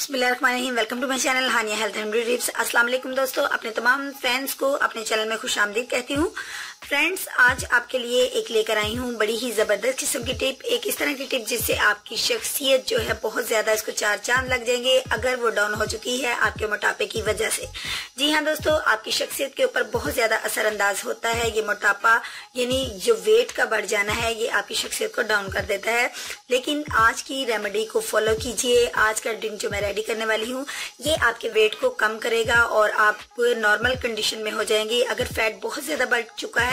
बिस्मिल्लाहिर्रहमानिर्रहीम। Welcome to my channel Hania health and beauty tips. अस्सलाम वालेकुम दोस्तों, अपने तमाम फैंस को अपने चैनल में खुशामदीद कहती हूँ। फ्रेंड्स, आज आपके लिए एक लेकर आई हूँ बड़ी ही जबरदस्त किस्म की टिप। एक इस तरह की टिप जिससे आपकी शख्सियत जो है बहुत ज्यादा इसको चार चांद लग जाएंगे अगर वो डाउन हो चुकी है आपके मोटापे की वजह से। जी हाँ दोस्तों, आपकी शख्सियत के ऊपर बहुत ज्यादा असरअंदाज होता है ये मोटापा, यानी जो वेट का बढ़ जाना है ये आपकी शख्सियत को डाउन कर देता है। लेकिन आज की रेमेडी को फॉलो कीजिए। आज का ड्रिंक जो मैं रेडी करने वाली हूँ ये आपके वेट को कम करेगा और आप नॉर्मल कंडीशन में हो जाएंगे। अगर फैट बहुत ज्यादा बढ़ चुका है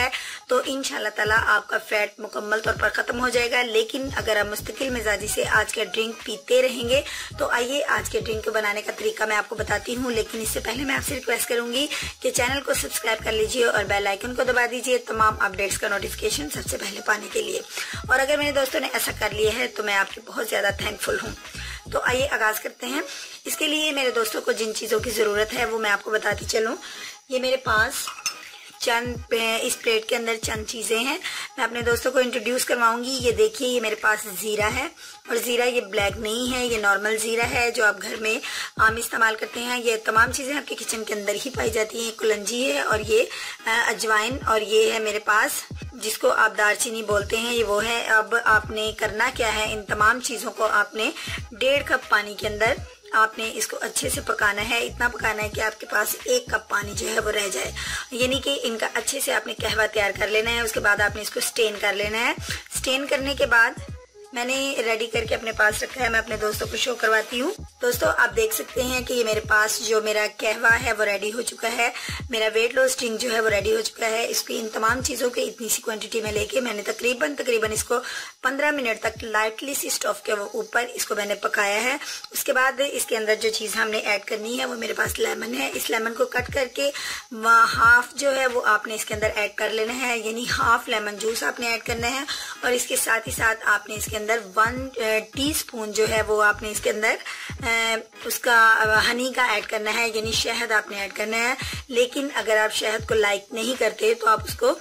तो इंशाल्लाह ताला आपका फैट मुकम्मल तौर पर खत्म हो जाएगा। लेकिन अगर आप मुस्तकिल मिजाजी से आज का ड्रिंक पीते रहेंगे तो आइए आज के ड्रिंक को बनाने का तरीका मैं आपको बताती हूँ। लेकिन इससे पहले मैं आपसे रिक्वेस्ट करूंगी कि चैनल को सब्सक्राइब कर लीजिए और बेल आइकन को दबा दीजिए तमाम अपडेट्स का नोटिफिकेशन सबसे पहले पाने के लिए। और अगर मेरे दोस्तों ने ऐसा कर लिया है तो मैं आपकी बहुत ज्यादा थैंकफुल हूँ। तो आइए आगाज करते हैं। इसके लिए मेरे दोस्तों को जिन चीजों की जरूरत है वो मैं आपको बताती चलूं। ये मेरे पास चंद इस प्लेट के अंदर चंद चीजें हैं, मैं अपने दोस्तों को इंट्रोड्यूस करवाऊंगी। ये देखिए, ये मेरे पास जीरा है और जीरा ये ब्लैक नहीं है, ये नॉर्मल जीरा है जो आप घर में आम इस्तेमाल करते हैं। ये तमाम चीजें आपके किचन के अंदर ही पाई जाती हैं। कुलंजी है और ये अजवाइन और ये है मेरे पास जिसको आप दालचीनी बोलते हैं, ये वो है। अब आपने करना क्या है, इन तमाम चीजों को आपने 1.5 कप पानी के अंदर आपने इसको अच्छे से पकाना है। इतना पकाना है कि आपके पास 1 कप पानी जो है वो रह जाए, यानी कि इनका अच्छे से आपने कहवा तैयार कर लेना है। उसके बाद आपने इसको स्टेन कर लेना है। स्टेन करने के बाद मैंने रेडी करके अपने पास रखा है, मैं अपने दोस्तों को शो करवाती हूँ। दोस्तों, आप देख सकते हैं कि ये मेरे पास जो मेरा कहवा है वो रेडी हो चुका है। मेरा वेट लॉस ड्रिंक जो है वो रेडी हो चुका है। इसकी इन तमाम चीजों के इतनी सी क्वांटिटी में लेके मैंने तकरीबन इसको 15 मिनट तक लाइटली सी स्टोव के ऊपर इसको मैंने पकाया है। उसके बाद इसके अंदर जो चीज हमने ऐड करनी है वो मेरे पास लेमन है। इस लेमन को कट करके हाफ जो है वो आपने इसके अंदर ऐड कर लेना है, यानी हाफ लेमन जूस आपने ऐड करना है। और इसके साथ ही साथ आपने इसके अंदर 1 टीस्पून जो है वो आपने इसके अंदर उसका हनी का ऐड करना है, यानी शहद आपने ऐड करना है। लेकिन अगर आप शहद को लाइक नहीं करते तो आप उसको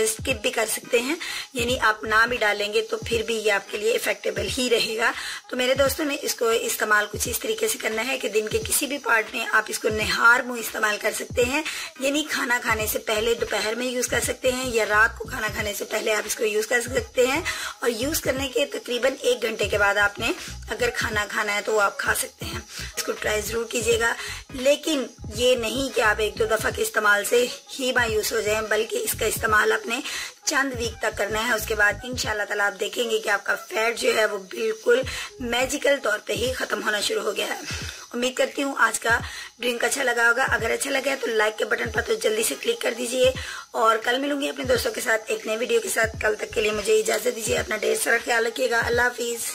स्किप भी कर सकते हैं, यानी आप ना भी डालेंगे तो फिर भी ये आपके लिए इफेक्टेबल ही रहेगा। तो मेरे दोस्तों ने इसको इस्तेमाल कुछ इस तरीके से करना है कि दिन के किसी भी पार्ट में आप इसको निहार मुंह इस्तेमाल कर सकते हैं, यानी खाना खाने से पहले दोपहर में यूज कर सकते हैं या रात को खाना खाने से पहले आप इसको यूज कर सकते हैं। और यूज करने के तकरीबन 1 घंटे के बाद आपने अगर खाना खाना है तो वो आप खा सकते हैं। इसको ट्राई जरूर कीजिएगा, लेकिन ये नहीं कि आप 1-2 दफा के इस्तेमाल से ही मायूस हो जाएं, बल्कि इसका इस्तेमाल आपने चंद वीक तक करना है। उसके बाद इंशाल्लाह ताला आप देखेंगे कि आपका फैट जो है वो बिल्कुल मैजिकल तौर पे ही खत्म होना शुरू हो गया है। उम्मीद करती हूँ आज का ड्रिंक अच्छा लगा होगा। अगर अच्छा लगा है तो लाइक के बटन पर तो जल्दी से क्लिक कर दीजिए। और कल मिलूंगी अपने दोस्तों के साथ एक नए वीडियो के साथ। कल तक के लिए मुझे इजाजत दीजिए। अपना ढेर सारा ख्याल रखिएगा। अल्लाह हाफिज।